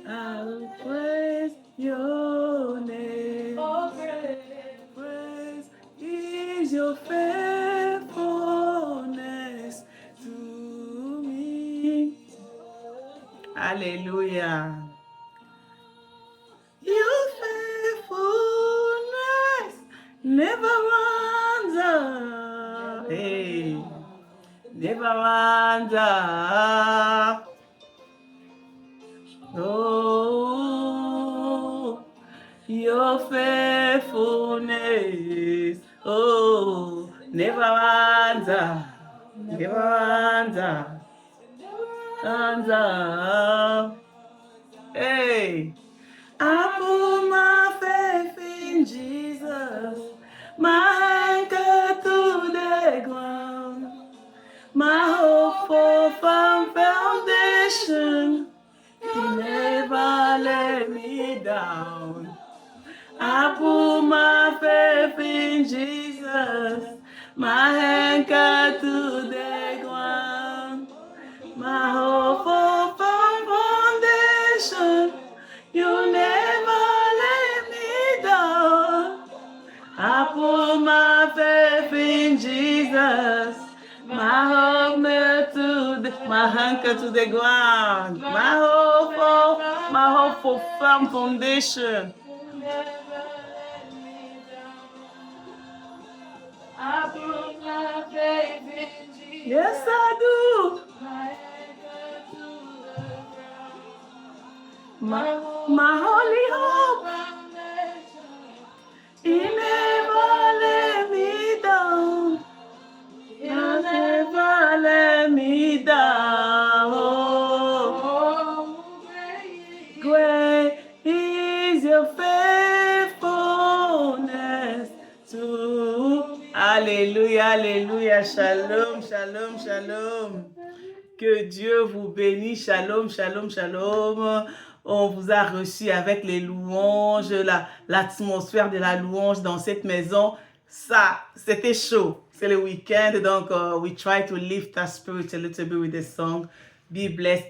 I will praise your name. Oh, Praise is your faithfulness to me. Hallelujah. Your faithfulness never runs out. Hey, never runs out. Oh, your faithfulness, oh, never runs out, never runs out, runs out. Hey, I put my faith in Jesus, my anchor to the ground, my hope for firm foundation. He never let me down. I put my faith in Jesus, my anchor to the ground, my hope for firm foundation. You never let me down. I put my faith in Jesus, my anchor to the ground, my hope for firm foundation. I put my faith in Jesus. Yes, I do. My holy hope. He never let me down. He never let me down. Great is your faithfulness to. Alléluia, alléluia. Shalom, shalom, shalom. Que Dieu vous bénisse. Shalom, shalom, shalom. On vous a reçu avec les louanges, l'atmosphère de la louange dans cette maison. Ça, c'était chaud. C'est le week-end, donc we try to lift our spirit a little bit with the song. Be blessed,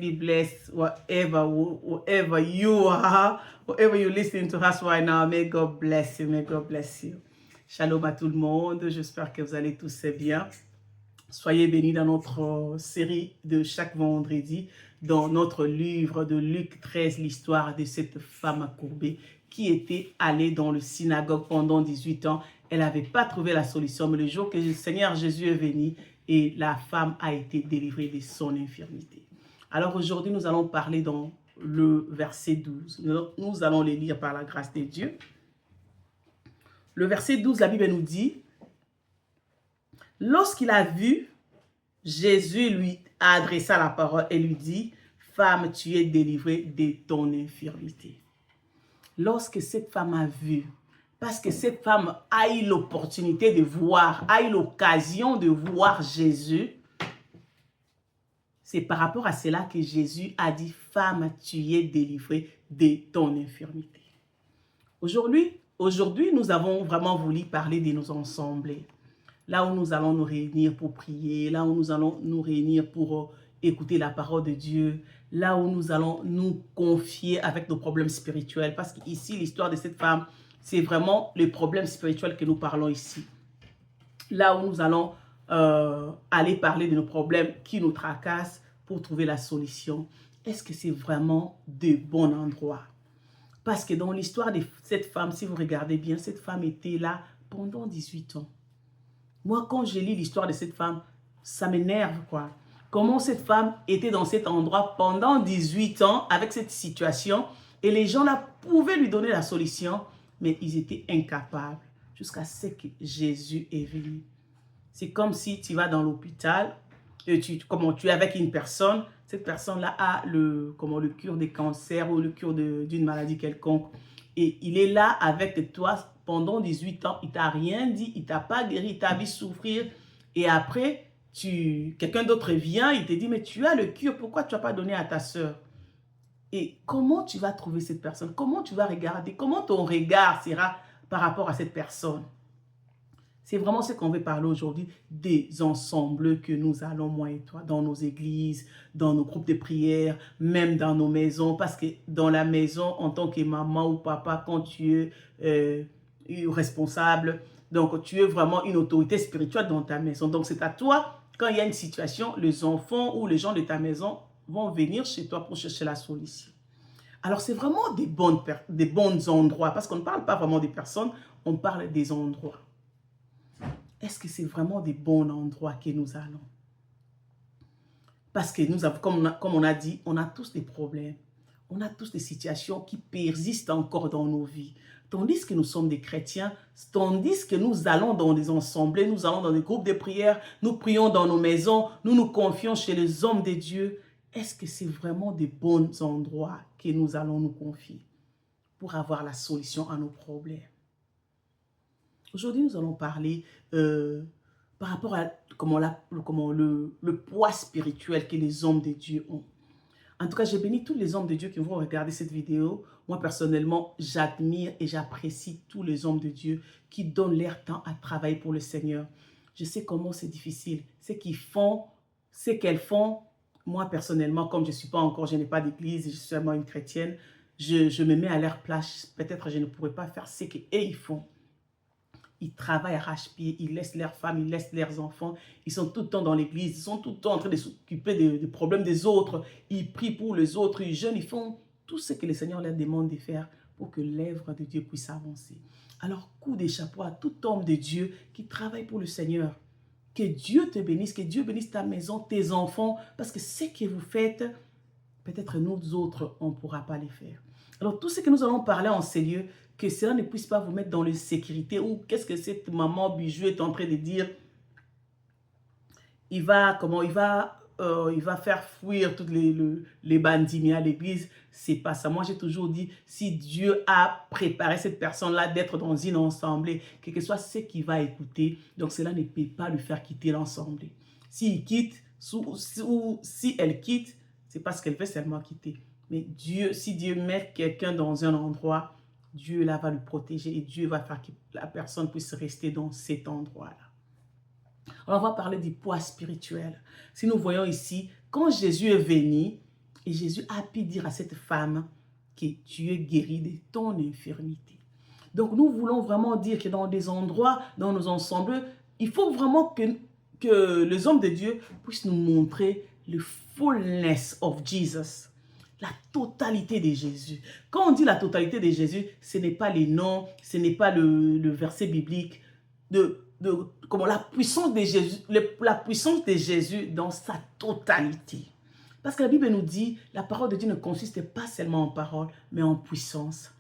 wherever you are, wherever you're listening to us right now. May God bless you, may God bless you. Shalom à tout le monde. J'espère que vous allez tous bien. Soyez bénis dans notre série de chaque vendredi, dans notre livre de Luc 13, l'histoire de cette femme courbée qui était allée dans le synagogue pendant 18 ans. Elle n'avait pas trouvé la solution, mais le jour que le Seigneur Jésus est venu, et la femme a été délivrée de son infirmité. Alors aujourd'hui, nous allons parler dans le verset 12. Nous allons les lire par la grâce de Dieu. Le verset 12, la Bible nous dit: lorsqu'il a vu, Jésus lui a adressé la parole et lui dit: femme, tu es délivrée de ton infirmité. Lorsque cette femme a vu, parce que cette femme a eu l'opportunité de voir, a eu l'occasion de voir Jésus, c'est par rapport à cela que Jésus a dit: femme, tu es délivrée de ton infirmité. Aujourd'hui, nous avons vraiment voulu parler de nos assemblées. Là où nous allons nous réunir pour prier, là où nous allons nous réunir pour écouter la parole de Dieu, là où nous allons nous confier avec nos problèmes spirituels. Parce qu'ici, l'histoire de cette femme, c'est vraiment les problèmes spirituels que nous parlons ici. Là où nous allons aller parler de nos problèmes qui nous tracassent pour trouver la solution. Est-ce que c'est vraiment de bons endroits? Parce que dans l'histoire de cette femme, si vous regardez bien, cette femme était là pendant 18 ans. Moi, quand je lis l'histoire de cette femme, ça m'énerve, quoi. Comment cette femme était dans cet endroit pendant 18 ans avec cette situation et les gens là pouvaient lui donner la solution, mais ils étaient incapables jusqu'à ce que Jésus est venu. C'est comme si tu vas dans l'hôpital et tu es avec une personne, cette personne-là a le cure des cancers ou le cure d'une maladie quelconque et il est là avec toi pendant 18 ans, il t'a rien dit, il t'a pas guéri, il t'a vu souffrir. Et après, quelqu'un d'autre vient, il te dit, mais tu as le cure, pourquoi tu n'as pas donné à ta soeur? Et comment tu vas trouver cette personne? Comment tu vas regarder? Comment ton regard sera par rapport à cette personne? C'est vraiment ce qu'on veut parler aujourd'hui, des ensembles que nous allons, moi et toi, dans nos églises, dans nos groupes de prière, même dans nos maisons. Parce que dans la maison, en tant que maman ou papa, quand tu es responsable, donc tu es vraiment une autorité spirituelle dans ta maison. Donc c'est à toi, quand il y a une situation, les enfants ou les gens de ta maison vont venir chez toi pour chercher la solution. Alors c'est vraiment des bons endroits, parce qu'on ne parle pas vraiment des personnes, on parle des endroits. Est-ce que c'est vraiment des bons endroits que nous allons? Parce que nous avons, comme on a dit, on a tous des problèmes. On a tous des situations qui persistent encore dans nos vies. Tandis que nous sommes des chrétiens, tandis que nous allons dans des assemblées, nous allons dans des groupes de prière, nous prions dans nos maisons, nous nous confions chez les hommes de Dieu. Est-ce que c'est vraiment des bons endroits que nous allons nous confier pour avoir la solution à nos problèmes? Aujourd'hui, nous allons parler par rapport à le poids spirituel que les hommes de Dieu ont. En tout cas, j'ai béni tous les hommes de Dieu qui vont regarder cette vidéo. Moi, personnellement, j'admire et j'apprécie tous les hommes de Dieu qui donnent leur temps à travailler pour le Seigneur. Je sais comment c'est difficile. Ce qu'ils font, ce qu'elles font, moi, personnellement, comme je ne suis pas encore, je n'ai pas d'église, je suis seulement une chrétienne, je me mets à leur place. Peut-être je ne pourrais pas faire ce qu'eux, ils font. Ils travaillent arrache-pied, ils laissent leurs femmes, ils laissent leurs enfants. Ils sont tout le temps dans l'église, ils sont tout le temps en train de s'occuper des problèmes des autres. Ils prient pour les autres, ils jeûnent, ils font tout ce que le Seigneur leur demande de faire pour que l'œuvre de Dieu puisse avancer. Alors, coup de chapeau à tout homme de Dieu qui travaille pour le Seigneur. Que Dieu te bénisse, que Dieu bénisse ta maison, tes enfants, parce que ce que vous faites, peut-être nous autres, on ne pourra pas les faire. Alors, tout ce que nous allons parler en ces lieux, que cela ne puisse pas vous mettre dans l'insécurité ou qu'est-ce que cette maman bijou est en train de dire. Il va faire fuir toutes les bandits à l'église. C'est pas ça. Moi, j'ai toujours dit, si Dieu a préparé cette personne-là d'être dans une assemblée, quel que soit ce qu'il va écouter, donc cela ne peut pas lui faire quitter l'assemblée. S'il quitte, ou si elle quitte, c'est parce qu'elle veut seulement quitter. Mais Dieu, si Dieu met quelqu'un dans un endroit, Dieu là va le protéger et Dieu va faire que la personne puisse rester dans cet endroit-là. Alors, on va parler du poids spirituel. Si nous voyons ici, quand Jésus est venu, et Jésus a pu dire à cette femme que tu es guérie de ton infirmité. Donc, nous voulons vraiment dire que dans des endroits, dans nos ensembles, il faut vraiment que les hommes de Dieu puissent nous montrer le fullness of Jesus. La totalité de Jésus. Quand on dit la totalité de Jésus, ce n'est pas les noms, ce n'est pas le verset biblique, comment la puissance de Jésus, la puissance de Jésus dans sa totalité. Parce que la Bible nous dit, la parole de Dieu ne consiste pas seulement en parole, mais en puissance.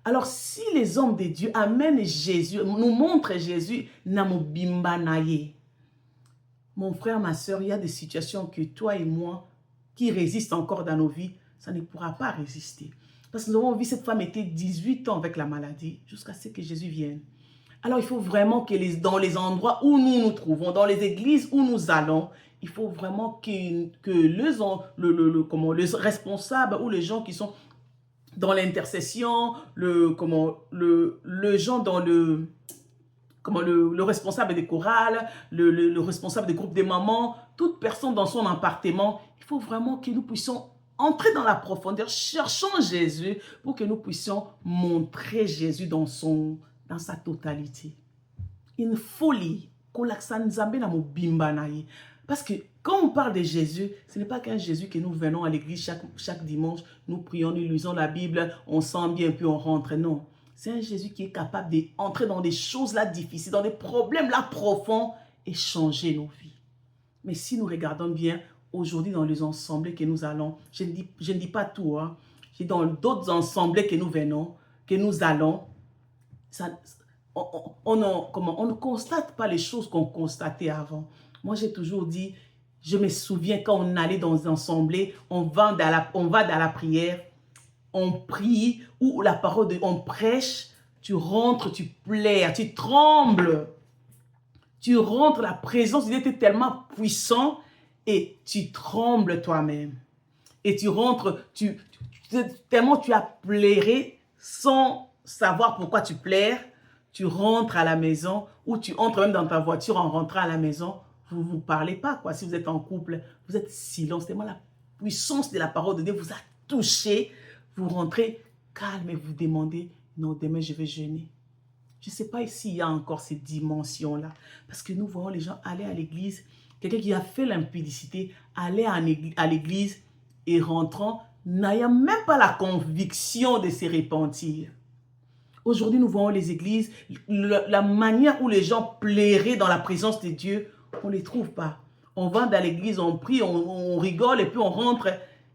Alors, si les hommes de Dieu amènent Jésus, nous montrent Jésus, namobimbanaye. Mon frère, ma soeur, il y a des situations que toi et moi, qui résistent encore dans nos vies, ça ne pourra pas résister. Parce que nous avons vu cette femme était 18 ans avec la maladie, jusqu'à ce que Jésus vienne. Alors, il faut vraiment que dans les endroits où nous nous trouvons, dans les églises où nous allons, il faut vraiment que les responsables ou les gens qui sont dans l'intercession, le gens dans le responsable des chorales, le responsable des groupes des mamans, toute personne dans son appartement, il faut vraiment que nous puissions entrer dans la profondeur, cherchons Jésus pour que nous puissions montrer Jésus dans sa totalité. Une folie. Parce que quand on parle de Jésus, ce n'est pas qu'un Jésus que nous venons à l'église chaque dimanche, nous prions, nous lisons la Bible, on sent bien puis on rentre. Non. C'est un Jésus qui est capable d'entrer dans des choses là difficiles, dans des problèmes là profonds et changer nos vies. Mais si nous regardons bien, aujourd'hui dans les assemblées que nous allons, je ne dis pas tout, hein, dans d'autres assemblées que nous venons, que nous allons, on ne constate pas les choses qu'on constatait avant. Moi, j'ai toujours dit, je me souviens quand on allait dans une assemblée, on va dans la prière, on prie, ou la parole on prêche, tu rentres, tu pleures, tu trembles. Tu rentres, la présence de Dieu était tellement puissant et tu trembles toi-même. Et tu rentres, tellement tu as pleuré sans savoir pourquoi tu pleures. tu rentres à la maison ou tu entres même dans ta voiture en rentrant à la maison, vous ne vous parlez pas, quoi. Si vous êtes en couple, vous êtes silence. Tellement la puissance de la parole de Dieu vous a touché. Vous rentrez calme et vous demandez, non, demain je vais jeûner. Je ne sais pas s'il y a encore ces dimensions-là. Parce que nous voyons les gens aller à l'église, quelqu'un qui a fait l'impudicité, aller à l'église et rentrant, n'ayant même pas la conviction de se repentir. Aujourd'hui, nous voyons les églises, la manière où les gens plairaient dans la présence de Dieu, on ne les trouve pas. On va dans l'église, on prie, on rigole et puis on rentre.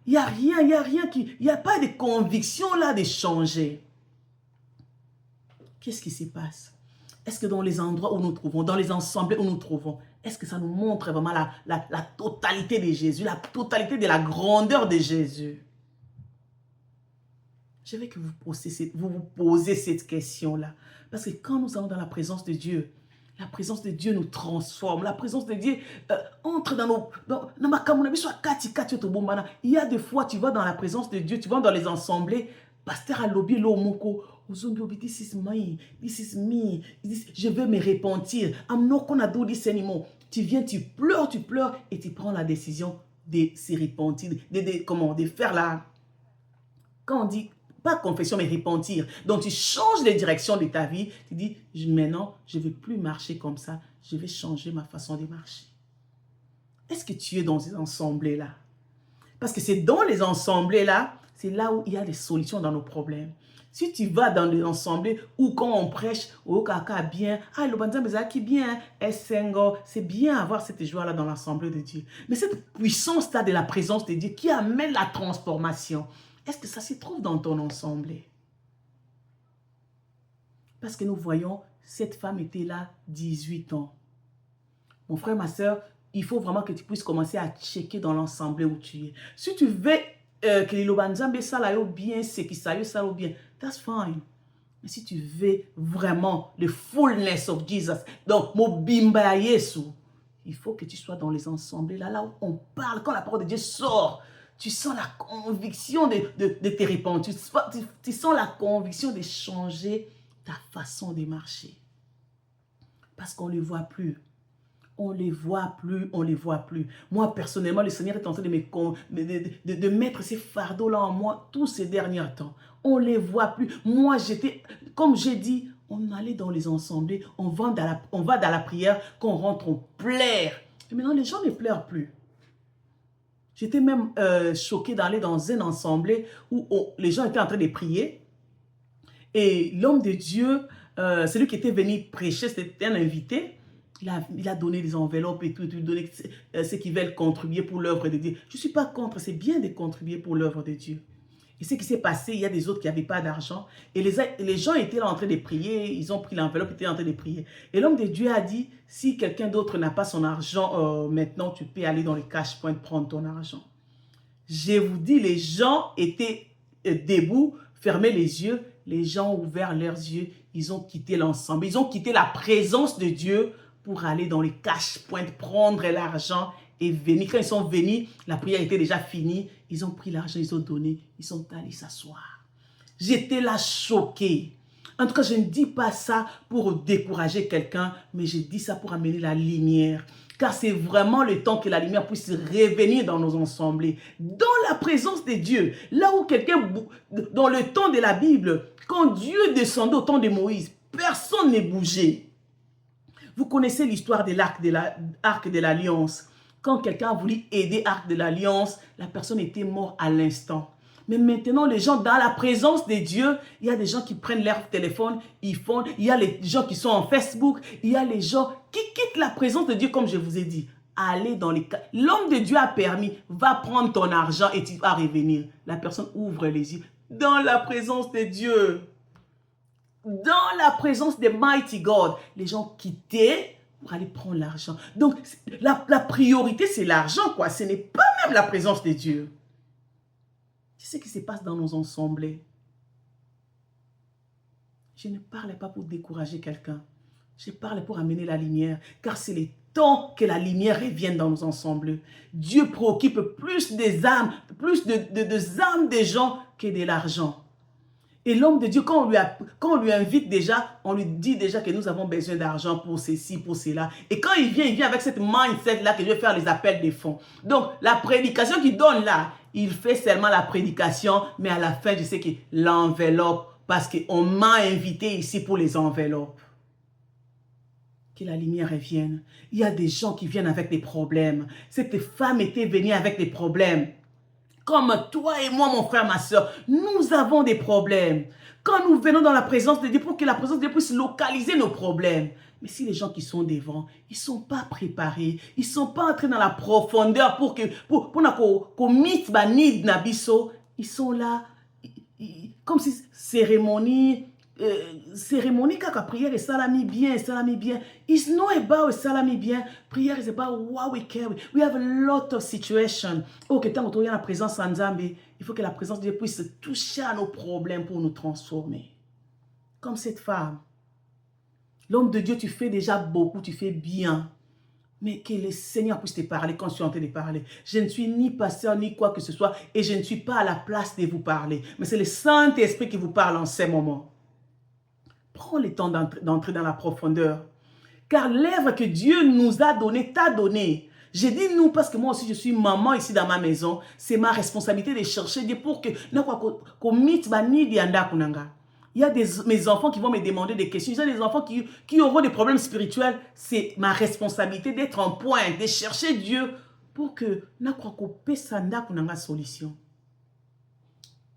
Il n'y a rien, il n'y a pas de conviction là de changer. Qu'est-ce qui se passe? Est-ce que dans les endroits où nous trouvons, dans les assemblées où nous trouvons, est-ce que ça nous montre vraiment la totalité de Jésus, la totalité de la grandeur de Jésus? Je veux que vous vous posez cette question-là. Parce que quand nous allons dans la présence de Dieu nous transforme. La présence de Dieu entre dans nos... Il y a des fois, tu vas dans la présence de Dieu, tu vas dans les assemblées, pasteur a lobby l'omoko, this is me, je veux me repentir. I'm not gonna do this anymore. Tu viens, tu pleures et tu prends la décision de se repentir, de faire la... Quand on dit, pas confession, mais repentir. Donc, tu changes les directions de ta vie. Tu dis, maintenant, je ne vais plus marcher comme ça. Je vais changer ma façon de marcher. Est-ce que tu es dans ces assemblées-là? Parce que c'est dans les assemblées-là, c'est là où il y a des solutions dans nos problèmes. Si tu vas dans les assemblées où quand on prêche, oh kaka bien, le banzameza qui bien, c'est bien avoir cette joie-là dans l'assemblée de Dieu. Mais cette puissance-là de la présence de Dieu qui amène la transformation, est-ce que ça se trouve dans ton assemblée? Parce que nous voyons, cette femme était là 18 ans. Mon frère, ma soeur, il faut vraiment que tu puisses commencer à checker dans l'assemblée où tu es. Si tu veux que les lobanzambe salayo bien, c'est qui salayo salayo bien, that's fine. Mais si tu veux vraiment le fullness of Jesus, donc mobimba Yesu, il faut que tu sois dans les assemblées là où on parle, quand la parole de Dieu sort. Tu sens la conviction de te répandre. Tu sens la conviction de changer ta façon de marcher. Parce qu'on ne les voit plus. On ne les voit plus, on ne les voit plus. Moi, personnellement, le Seigneur est en train de mettre ces fardeaux-là en moi tous ces derniers temps. On ne les voit plus. Moi, j'étais, comme j'ai dit, on allait dans les assemblées, on va dans la prière, quand on rentre, on pleure. Et maintenant, les gens ne pleurent plus. J'étais même choquée d'aller dans un assemblée où les gens étaient en train de prier. Et l'homme de Dieu, celui qui était venu prêcher, c'était un invité. Il a donné des enveloppes et tout, donné ce qu'ils veulent contribuer pour l'œuvre de Dieu. Je ne suis pas contre, c'est bien de contribuer pour l'œuvre de Dieu. Et ce qui s'est passé, il y a des autres qui n'avaient pas d'argent. Et les gens étaient là en train de prier, ils ont pris l'enveloppe, ils étaient en train de prier. Et l'homme de Dieu a dit, si quelqu'un d'autre n'a pas son argent, maintenant tu peux aller dans les cash points prendre ton argent. Je vous dis, les gens étaient debout, fermaient les yeux, les gens ont ouvert leurs yeux, ils ont quitté l'ensemble, ils ont quitté la présence de Dieu pour aller dans les cash points, prendre l'argent et venir. Quand ils sont venus, la prière était déjà finie. Ils ont pris l'argent, ils ont donné, ils sont allés s'asseoir. J'étais là choquée. En tout cas, je ne dis pas ça pour décourager quelqu'un, mais je dis ça pour amener la lumière. Car c'est vraiment le temps que la lumière puisse revenir dans nos assemblées. Dans la présence de Dieu. Là où quelqu'un, dans le temps de la Bible, quand Dieu descendait au temps de Moïse, personne n'est bougé. Vous connaissez l'histoire de l'arc de l'Alliance. Quand quelqu'un a voulu aider l'arc de l'Alliance, la personne était morte à l'instant. Mais maintenant, les gens, dans la présence de Dieu, il y a des gens qui prennent leur téléphone, il y a les gens qui sont en Facebook, il y a les gens qui quittent la présence de Dieu, comme je vous ai dit. Allez dans les cas. L'homme de Dieu a permis, va prendre ton argent et tu vas revenir. La personne ouvre les yeux dans la présence de Dieu. Dans la présence de Mighty God, les gens quittaient pour aller prendre l'argent. Donc, la priorité, c'est l'argent, quoi. Ce n'est pas même la présence de Dieu. C'est ce qui se passe dans nos assemblées. Je ne parle pas pour décourager quelqu'un. Je parle pour amener la lumière. Car c'est le temps que la lumière revienne dans nos assemblées. Dieu préoccupe plus des âmes, plus de âmes des gens que de l'argent. Et l'homme de Dieu, quand on lui invite déjà, on lui dit déjà que nous avons besoin d'argent pour ceci, pour cela. Et quand il vient avec cette mindset-là que je vais faire les appels des fonds. Donc, la prédication qu'il donne là, il fait seulement la prédication, mais à la fin, je sais que l'enveloppe, parce qu'on m'a invité ici pour les enveloppes. Que la lumière revienne. Il y a des gens qui viennent avec des problèmes. Cette femme était venue avec des problèmes. Comme toi et moi, mon frère, ma soeur, nous avons des problèmes. Quand nous venons dans la présence de Dieu, pour que la présence de Dieu puisse localiser nos problèmes. Mais si les gens qui sont devant, ils ne sont pas préparés, ils ne sont pas entrés dans la profondeur pour qu'on mette banid nabiso, ils sont là, comme si cérémonie kaka prière et salami bien. It's not about salami bien. Prière is about what we carry. We have a lot of situations. Oh, que tant qu'on est en la présence en Zambie, il faut que la présence de Dieu puisse toucher à nos problèmes pour nous transformer. Comme cette femme. L'homme de Dieu, tu fais déjà beaucoup, tu fais bien. Mais que le Seigneur puisse te parler quand je suis en train de parler. Je ne suis ni pasteur, ni quoi que ce soit, et je ne suis pas à la place de vous parler. Mais c'est le Saint-Esprit qui vous parle en ces moments. Prends le temps d'entrer dans la profondeur. Car l'œuvre que Dieu nous a donnée, t'a donnée. J'ai dit nous parce que moi aussi je suis maman ici dans ma maison. C'est ma responsabilité de chercher Dieu pour que il y a mes enfants qui vont me demander des questions. Il y a des enfants qui auront des problèmes spirituels. C'est ma responsabilité d'être en point, de chercher Dieu pour que solution.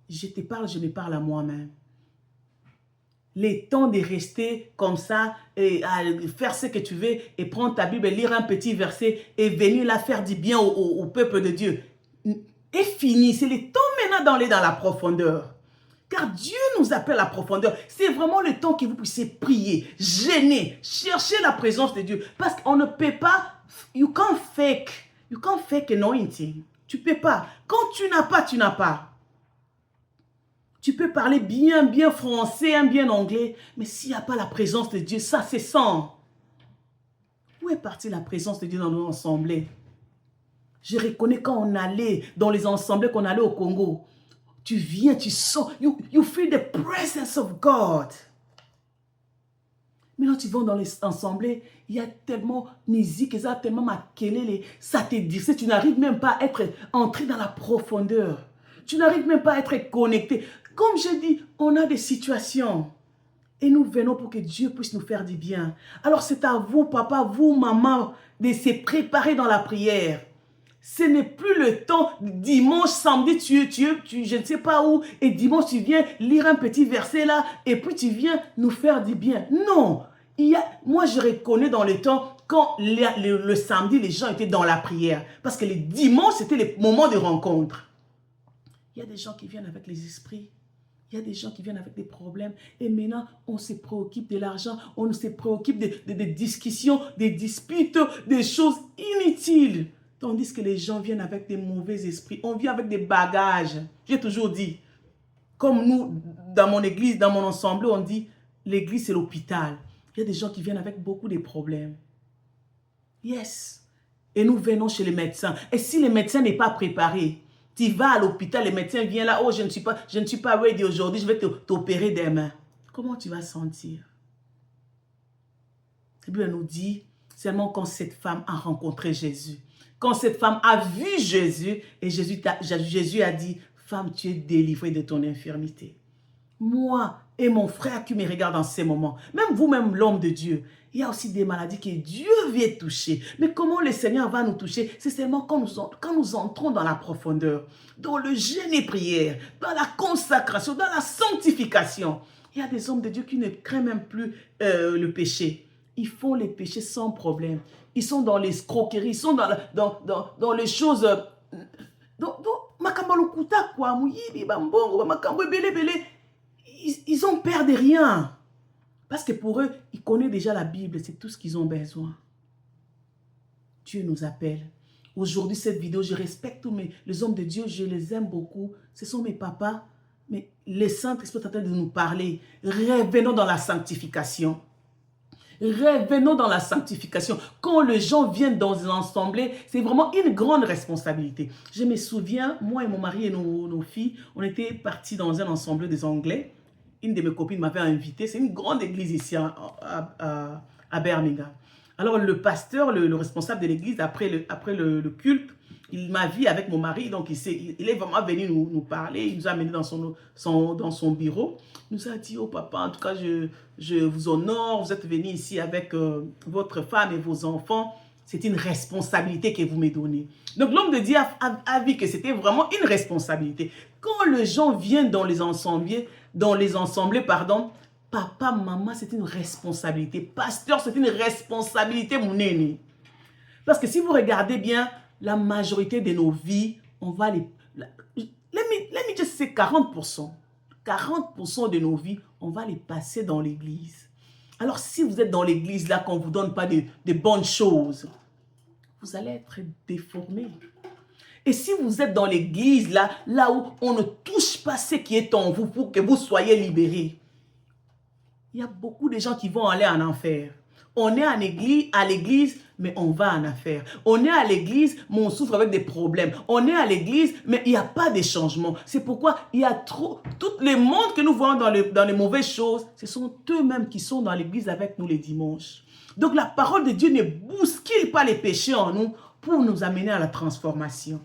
Je te parle, je me parle à moi-même. Les temps de rester comme ça, et à faire ce que tu veux, et prendre ta Bible, et lire un petit verset, et venir là faire du bien au peuple de Dieu, est fini. C'est le temps maintenant d'aller dans la profondeur. Car Dieu nous appelle à la profondeur. C'est vraiment le temps que vous puissiez prier, gêner, chercher la présence de Dieu. Parce qu'on ne peut pas, you can't fake anointing. Tu ne peux pas. Quand tu n'as pas, tu n'as pas. Tu peux parler bien français, bien anglais, mais s'il n'y a pas la présence de Dieu, ça c'est sans. Où est partie la présence de Dieu dans nos assemblées? Je reconnais quand on allait dans les assemblées, qu'on allait au Congo. Tu viens, tu sens, you feel the presence of God. Mais quand tu vas dans les assemblées, il y a tellement de musique, il y a tellement makelele, ça te dit, tu n'arrives même pas à être entré dans la profondeur. Tu n'arrives même pas à être connecté. Comme je dis, on a des situations. Et nous venons pour que Dieu puisse nous faire du bien. Alors c'est à vous, papa, vous, maman, de se préparer dans la prière. Ce n'est plus le temps, dimanche, samedi, je ne sais pas où, et dimanche, tu viens lire un petit verset là, et puis tu viens nous faire du bien. Non, moi je reconnais dans le temps, quand le samedi, les gens étaient dans la prière, parce que les dimanches, c'était les moments de rencontre. Il y a des gens qui viennent avec les esprits. Il y a des gens qui viennent avec des problèmes. Et maintenant, on se préoccupe de l'argent. On se préoccupe des discussions, des disputes, des choses inutiles. Tandis que les gens viennent avec des mauvais esprits. On vient avec des bagages. J'ai toujours dit, comme nous, dans mon église, dans mon ensemble, on dit, l'église c'est l'hôpital. Il y a des gens qui viennent avec beaucoup de problèmes. Yes. Et nous venons chez les médecins. Et si le médecin n'est pas préparé, tu vas à l'hôpital, le médecin vient là, oh je ne suis pas ready aujourd'hui, je vais t'opérer demain. Comment tu vas sentir? La Bible nous dit, seulement quand cette femme a rencontré Jésus, quand cette femme a vu Jésus, et Jésus a dit, femme, tu es délivrée de ton infirmité. Moi et mon frère qui me regarde en ces moments, même vous-même l'homme de Dieu, il y a aussi des maladies que Dieu vient toucher. Mais comment le Seigneur va nous toucher? C'est seulement quand nous entrons dans la profondeur, dans le jeûne et prière, dans la consacration, dans la sanctification. Il y a des hommes de Dieu qui ne craignent même plus le péché. Ils font les péchés sans problème. Ils sont dans l'escroquerie, ils sont dans les choses... Ils ont peur de rien. Parce que pour eux, ils connaissent déjà la Bible. C'est tout ce qu'ils ont besoin. Dieu nous appelle. Aujourd'hui, cette vidéo, je respecte tous les hommes de Dieu. Je les aime beaucoup. Ce sont mes papas. Mais les Saint-Esprit sont en train de nous parler. Revenons dans la sanctification. Revenons dans la sanctification. Quand les gens viennent dans une assemblée, c'est vraiment une grande responsabilité. Je me souviens, moi et mon mari et nos filles, on était partis dans un assemblée des Anglais. une de mes copines m'avait invité. C'est une grande église ici à Birmingham. Alors, le pasteur, le responsable de l'église, après le culte, il m'a vu avec mon mari, donc il est vraiment venu nous parler. Il nous a amené dans son bureau. Il nous a dit, oh papa, en tout cas, je vous honore, vous êtes venu ici avec votre femme et vos enfants. C'est une responsabilité que vous me donnez. Donc l'homme de Dieu a vu que c'était vraiment une responsabilité. Quand les gens viennent dans les ensemblées, papa, maman, c'est une responsabilité. Pasteur, c'est une responsabilité, mon aîné. Parce que si vous regardez bien, la majorité de nos vies, on va les... Let me just say 40%. 40% de nos vies, on va les passer dans l'église. Alors, si vous êtes dans l'église, là, qu'on ne vous donne pas de bonnes choses, vous allez être déformé. Et si vous êtes dans l'église, là où on ne touche pas ce qui est en vous pour que vous soyez libérés, il y a beaucoup de gens qui vont aller en enfer. On est à l'église, mais on va en affaire. On est à l'église, mais on souffre avec des problèmes. On est à l'église, mais il n'y a pas de changement. C'est pourquoi il y a trop... Tout le monde que nous voyons dans les mauvaises choses, ce sont eux-mêmes qui sont dans l'église avec nous les dimanches. Donc la parole de Dieu ne bouscule pas les péchés en nous pour nous amener à la transformation.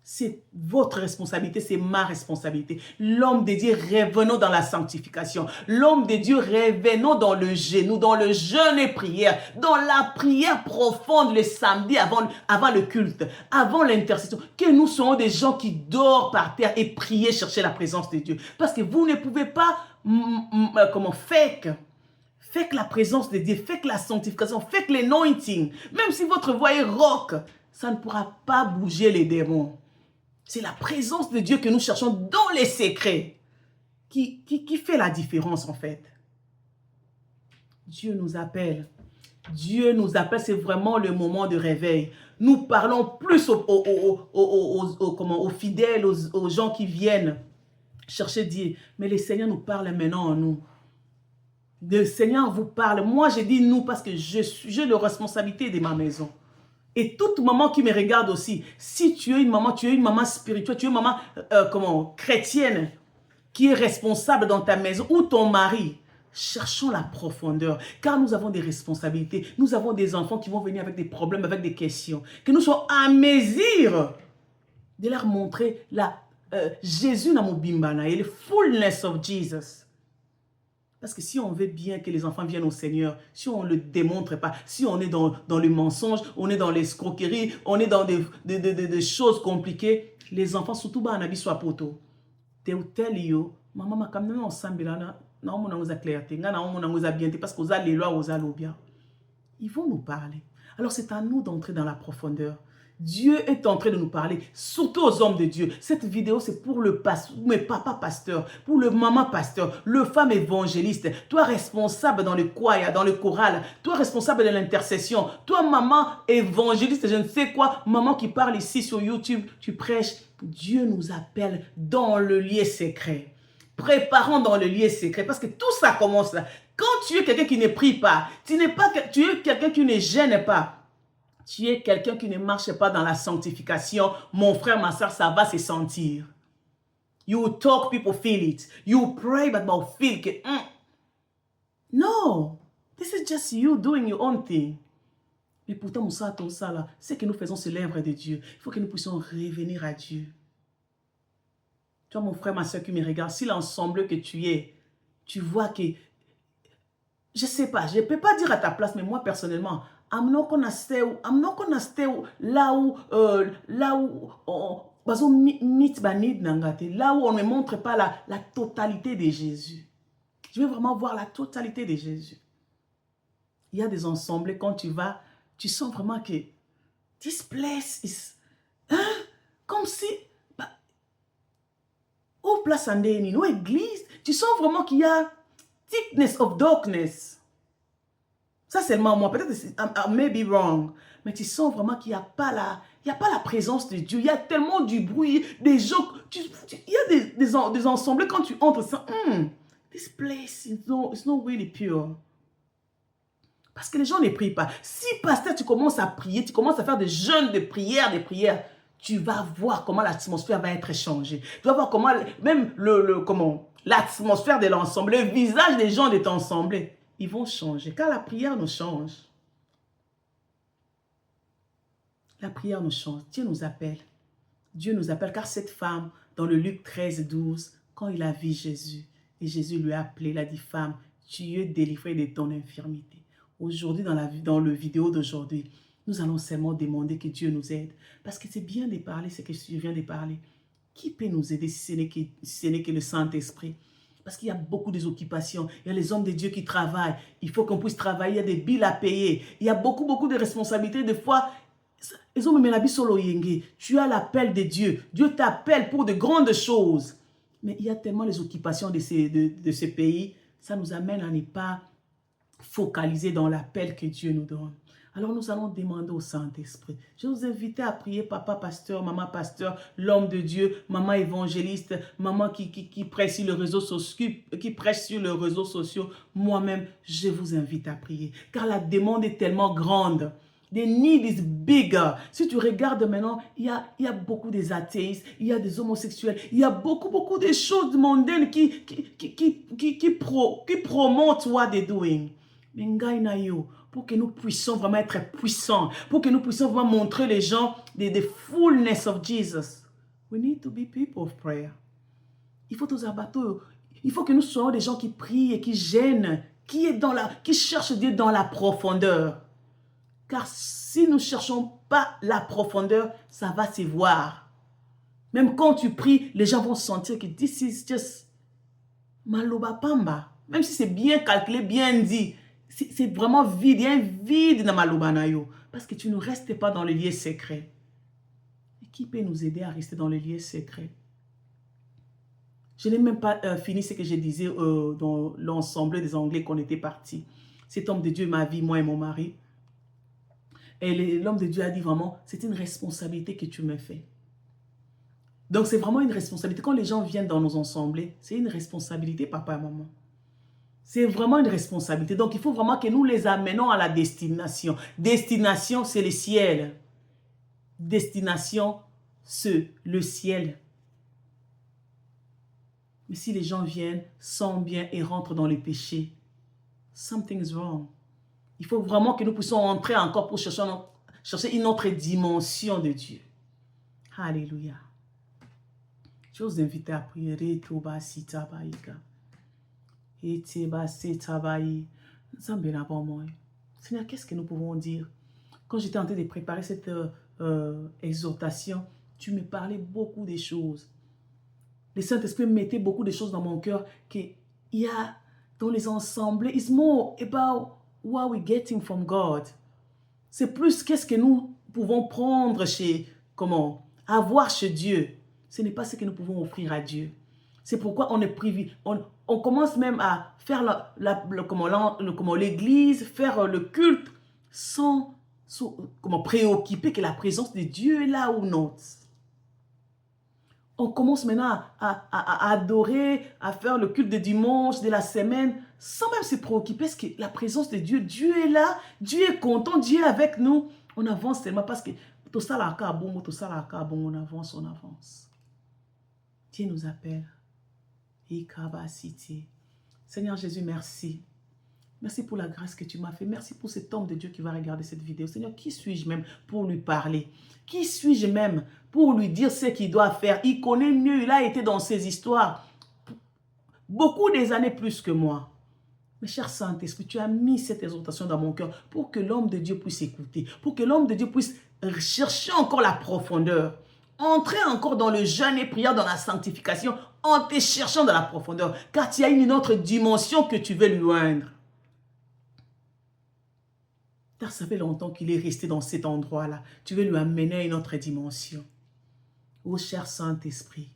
C'est votre responsabilité, c'est ma responsabilité. L'homme de Dieu, revenons dans la sanctification. L'homme de Dieu, revenons dans le genou, dans le jeûne et prière, dans la prière profonde le samedi avant le culte, avant l'intercession. Que nous soyons des gens qui dorment par terre et prier, chercher la présence de Dieu. Parce que vous ne pouvez pas, fake la présence de Dieu, fake la sanctification, fake l'anointing. Même si votre voix est rock, ça ne pourra pas bouger les démons. C'est la présence de Dieu que nous cherchons dans les secrets qui fait la différence en fait. Dieu nous appelle. Dieu nous appelle, c'est vraiment le moment de réveil. Nous parlons plus aux fidèles, aux gens qui viennent chercher Dieu. Mais le Seigneur nous parle maintenant en nous. Le Seigneur vous parle. Moi, je dis nous parce que j'ai la responsabilité de ma maison. Et toute maman qui me regarde aussi, si tu es une maman spirituelle, tu es une maman chrétienne qui est responsable dans ta maison ou ton mari, cherchons la profondeur car nous avons des responsabilités. Nous avons des enfants qui vont venir avec des problèmes, avec des questions. Que nous soyons à mesure de leur montrer Jésus dans mon bimbana et le fullness of Jesus. Parce que si on veut bien que les enfants viennent au Seigneur, si on ne le démontre pas, si on est dans le mensonge, on est dans l'escroquerie, on est dans des choses compliquées, les enfants, surtout dans la vie, soit poto. Teutelio, maman m'a quand même ensemble là, non, on nous a clarté, on nous a bien, parce qu'on a les lois, on a bien. Ils vont nous parler. Alors c'est à nous d'entrer dans la profondeur. Dieu est en train de nous parler, surtout aux hommes de Dieu. Cette vidéo, c'est pour le pasteur, mes papas pasteurs, pour le maman pasteur, le femme évangéliste, toi responsable dans le choir, dans le choral, toi responsable de l'intercession, toi maman évangéliste, je ne sais quoi, maman qui parle ici sur YouTube, tu prêches. Dieu nous appelle dans le lieu secret. Préparons dans le lieu secret, parce que tout ça commence là. Quand tu es quelqu'un qui ne prie pas, tu es quelqu'un qui ne gêne pas, tu es quelqu'un qui ne marche pas dans la sanctification, mon frère, ma soeur, ça va se sentir. You talk, people feel it. You pray, but they'll feel que... No, this is just you doing your own thing. Mais pourtant, tout ça là, c'est que nous faisons, c'est l'œuvre de Dieu. Il faut que nous puissions revenir à Dieu. Toi, mon frère, ma soeur qui me regarde, si l'ensemble que tu es, tu vois que... Je ne sais pas, je ne peux pas dire à ta place, mais moi, personnellement, I'm not gonna stay là où on ne montre pas la totalité de Jésus. Je veux vraiment voir la totalité de Jésus. Il y a des ensembles, quand tu vas, tu sens vraiment que this place is... comme si... Où place en une église, tu sens vraiment qu'il y a thickness of darkness. Ça, seulement moi. Peut-être I may be wrong. Mais tu sens vraiment qu'il n'y a pas la présence de Dieu. Il y a tellement du bruit, des gens. Il y a des ensembles. Quand tu entres, ça, this place is not really pure. Parce que les gens ne prient pas. Si, pasteur, tu commences à prier, tu commences à faire des jeûnes de prière, tu vas voir comment l'atmosphère va être changée. Tu vas voir comment, même l'atmosphère de l'ensemble, le visage des gens de ton assemblée, ils vont changer. Car la prière nous change. La prière nous change. Dieu nous appelle. Dieu nous appelle. Car cette femme, dans le Luc 13, 12, quand il a vu Jésus, et Jésus lui a appelé, il a dit, femme, tu es délivrée de ton infirmité. Aujourd'hui, dans le vidéo d'aujourd'hui, nous allons seulement demander que Dieu nous aide. Parce que c'est bien de parler ce que je viens de parler. Qui peut nous aider si ce n'est que le Saint-Esprit? Parce qu'il y a beaucoup d'occupations. Il y a les hommes de Dieu qui travaillent. Il faut qu'on puisse travailler. Il y a des billes à payer. Il y a beaucoup de responsabilités. Des fois, ils ont mis la vie solo yenge. Tu as l'appel de Dieu. Dieu t'appelle pour de grandes choses. Mais il y a tellement les occupations de ce pays. Ça nous amène à ne pas focaliser dans l'appel que Dieu nous donne. Alors nous allons demander au Saint-Esprit. Je vais vous inviter à prier papa pasteur, maman pasteur, l'homme de Dieu, maman évangéliste, maman qui prêche sur les réseaux sociaux, qui prêche sur les réseaux sociaux. Moi-même, je vous invite à prier. Car la demande est tellement grande. The need is bigger. Si tu regardes maintenant, il y a beaucoup des athéistes, il y a des homosexuels, il y a beaucoup de choses mondaines qui promotent what they're doing. Mais pour que nous puissions vraiment être puissants, pour que nous puissions vraiment montrer les gens the fullness of Jesus, we need to be people of prayer. Il faut tous abattre. Il faut que nous soyons des gens qui prient et qui gênent, qui cherchent Dieu dans la profondeur. Car si nous ne cherchons pas la profondeur, ça va se voir. Même quand tu pries, les gens vont sentir que this is just maloba pamba. Même si c'est bien calculé, bien dit, c'est vraiment vide. Il y a un vide dans maloba nayo. Parce que tu ne restes pas dans le lieu secret. Et qui peut nous aider à rester dans le lieu secret? Je n'ai même pas fini ce que je disais dans l'ensemble des Anglais qu'on était partis. Cet homme de Dieu m'a vu, moi et mon mari. Et l'homme de Dieu a dit vraiment, c'est une responsabilité que tu me fais. Donc c'est vraiment une responsabilité. Quand les gens viennent dans nos assemblées, c'est une responsabilité, papa et maman. C'est vraiment une responsabilité. Donc il faut vraiment que nous les amenons à la destination. Destination, c'est le ciel. Destination, c'est le ciel. Mais si les gens viennent sans bien et rentrent dans les péchés, something's wrong. Il faut vraiment que nous puissions entrer encore pour chercher une autre dimension de Dieu. Alléluia. Je vous invite à prier. Seigneur, qu'est-ce que nous pouvons dire? Quand j'étais en train de préparer cette exhortation, tu me parlais beaucoup de choses. Le Saint-Esprit mettait beaucoup de choses dans mon cœur qu'il y a dans les ensembles. It's more about what we're getting from God. C'est plus qu'est-ce que nous pouvons prendre avoir chez Dieu. Ce n'est pas ce que nous pouvons offrir à Dieu. C'est pourquoi on est privé. On commence même à faire l'église, faire le culte sans préoccuper que la présence de Dieu est là ou non. On commence maintenant à adorer, à faire le culte de dimanche, de la semaine, sans même se préoccuper parce que la présence de Dieu, Dieu est là, Dieu est content, Dieu est avec nous. On avance tellement parce que tout ça là, on avance. Dieu nous appelle. Seigneur Jésus, merci. Merci pour la grâce que tu m'as fait. Merci pour cet homme de Dieu qui va regarder cette vidéo. Seigneur, qui suis-je même pour lui parler? Qui suis-je même pour lui dire ce qu'il doit faire? Il connaît mieux, il a été dans ces histoires beaucoup des années plus que moi. Mais cher Saint-Esprit, tu as mis cette exhortation dans mon cœur pour que l'homme de Dieu puisse écouter, pour que l'homme de Dieu puisse chercher encore la profondeur, entrer encore dans le jeûne et prière, dans la sanctification, en te cherchant dans la profondeur, car tu as une autre dimension que tu veux lui joindre. Car ça fait longtemps qu'il est resté dans cet endroit-là. Tu veux lui amener à une autre dimension. Oh cher Saint-Esprit,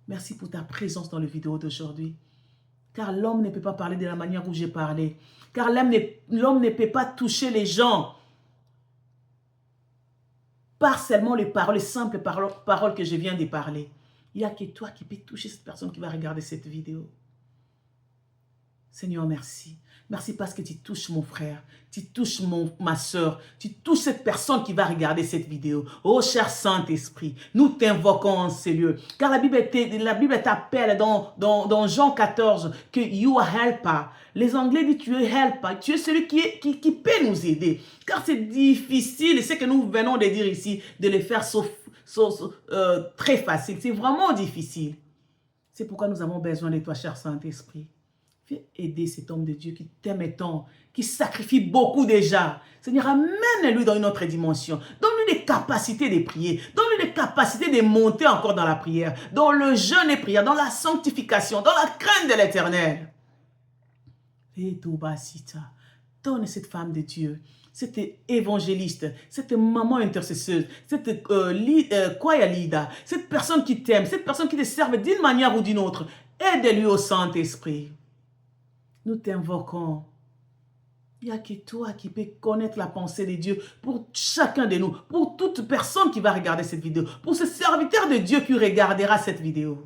merci pour ta présence dans la vidéo d'aujourd'hui. Car l'homme ne peut pas parler de la manière où j'ai parlé. Car l'homme ne peut pas toucher les gens par seulement les simples paroles que je viens de parler. Il n'y a que toi qui peux toucher cette personne qui va regarder cette vidéo. Seigneur, merci. Merci parce que tu touches mon frère, tu touches ma soeur, tu touches cette personne qui va regarder cette vidéo. Oh, cher Saint-Esprit, nous t'invoquons en ces lieux. Car la Bible t'appelle dans Jean 14 que you are helper. Les Anglais disent tu es helper, tu es celui qui peut nous aider. Car c'est difficile, c'est que nous venons de dire ici, de le faire très facile. C'est vraiment difficile. C'est pourquoi nous avons besoin de toi, cher Saint-Esprit. Viens aider cet homme de Dieu qui t'aime tant, qui sacrifie beaucoup déjà. Seigneur, amène-lui dans une autre dimension. Donne-lui des capacités de prier. Donne-lui des capacités de monter encore dans la prière, dans le jeûne et prière, dans la sanctification, dans la crainte de l'Éternel. Donne cette femme de Dieu, cette évangéliste, cette maman intercesseuse, cette Kwaya, cette personne qui t'aime, cette personne qui te serve d'une manière ou d'une autre. Aide-lui au Saint-Esprit. Nous t'invoquons. Il n'y a que toi qui peux connaître la pensée de Dieu pour chacun de nous, pour toute personne qui va regarder cette vidéo, pour ce serviteur de Dieu qui regardera cette vidéo.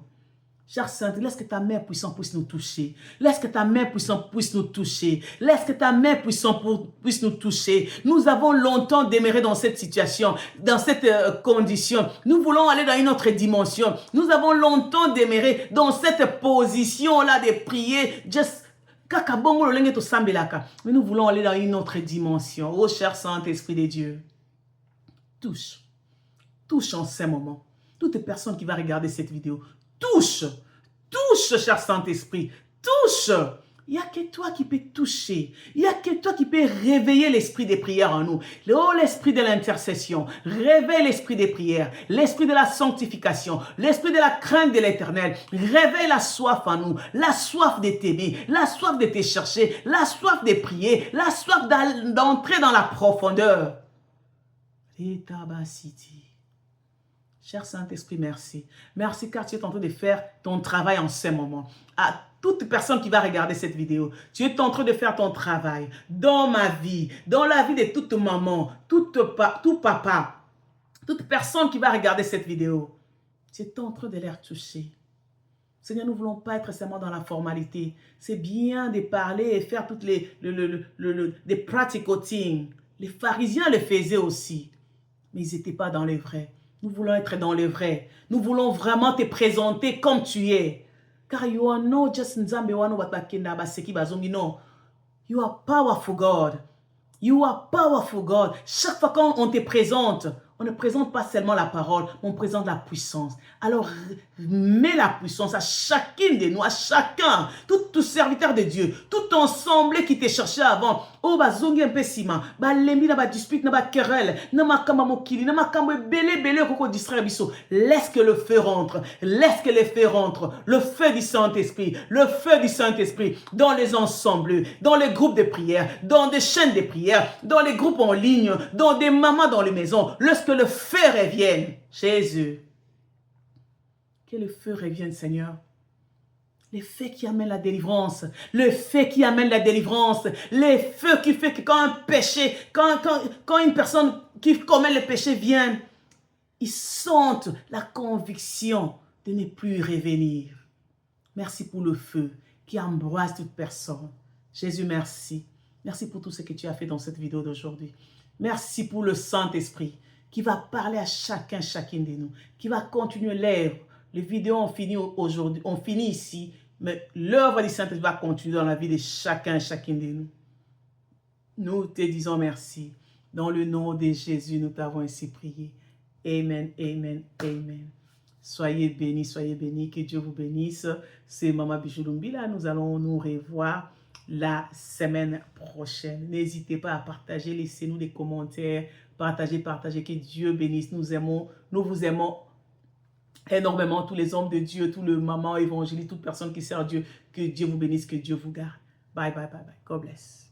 Cher Saint, laisse que ta main puissante puisse nous toucher. Laisse que ta main puissante puisse nous toucher. Laisse que ta main puissante puisse nous toucher. Nous avons longtemps demeuré dans cette situation, dans cette condition. Nous voulons aller dans une autre dimension. Nous avons longtemps demeuré dans cette position-là de prier. Mais nous voulons aller dans une autre dimension. Oh, cher Saint-Esprit de Dieu, touche. Touche en ce moment. Toute personne qui va regarder cette vidéo, touche. Touche, cher Saint-Esprit. Touche. Il n'y a que toi qui peux toucher. Il n'y a que toi qui peux réveiller l'esprit des prières en nous. Oh, l'esprit de l'intercession. Réveille l'esprit des prières. L'esprit de la sanctification. L'esprit de la crainte de l'Éternel. Réveille la soif en nous. La soif de t'aimer. La soif de te chercher. La soif de prier. La soif d'entrer dans la profondeur. Cher Saint-Esprit, merci. Merci car tu es en train de faire ton travail en ce moment. À toute personne qui va regarder cette vidéo, tu es en train de faire ton travail dans ma vie, dans la vie de toute maman, tout papa, toute personne qui va regarder cette vidéo. Tu es en train de les toucher. Seigneur, nous ne voulons pas être seulement dans la formalité. C'est bien de parler et faire toutes les practical things. Les pharisiens le faisaient aussi, mais ils n'étaient pas dans les vrais. Nous voulons être dans le vrai. Nous voulons vraiment te présenter comme tu es. Car you are not just Nzambe wanu batakenda baseki bazongi, non. You are powerful God. You are powerful God. Chaque fois qu'on te présente, on ne présente pas seulement la parole, mais on présente la puissance. Alors, mets la puissance à chacune de nous, à chacun, tout serviteur de Dieu, tout ensemble qui te cherchait avant. Oh, bazongi un peu sima, ba lembi na ba dispute, na ba querelle, na makamba mokili, na makamba belé koko distraire biso. Laisse que le feu rentre, laisse que le feu rentre, le feu du Saint-Esprit, le feu du Saint-Esprit, dans les ensembles, dans les groupes de prière, dans des chaînes de prière, dans les groupes en ligne, dans des mamans dans les maisons. Lorsque le feu revienne, Jésus, que le feu revienne, Seigneur. Le feu qui amène la délivrance, le feu qui amène la délivrance, le feu qui fait que quand un péché, quand une personne qui commet le péché vient, ils sentent la conviction de ne plus revenir. Merci pour le feu qui embrase toute personne. Jésus, merci. Merci pour tout ce que tu as fait dans cette vidéo d'aujourd'hui. Merci pour le Saint-Esprit qui va parler à chacune de nous, qui va continuer l'œuvre. Les vidéos ont fini aujourd'hui, ont fini ici, mais l'œuvre du Saint-Esprit va continuer dans la vie de chacune de nous. Nous te disons merci. Dans le nom de Jésus, nous t'avons ainsi prié. Amen, amen, amen. Soyez bénis, que Dieu vous bénisse. C'est Maman Bijou Lumbila. Nous allons nous revoir la semaine prochaine. N'hésitez pas à partager, laissez-nous des commentaires, partagez, que Dieu bénisse. Nous vous aimons énormément, tous les hommes de Dieu, tous les mamans évangélistes, toute personne qui sert Dieu. Que Dieu vous bénisse, que Dieu vous garde. Bye, bye, bye, bye. God bless.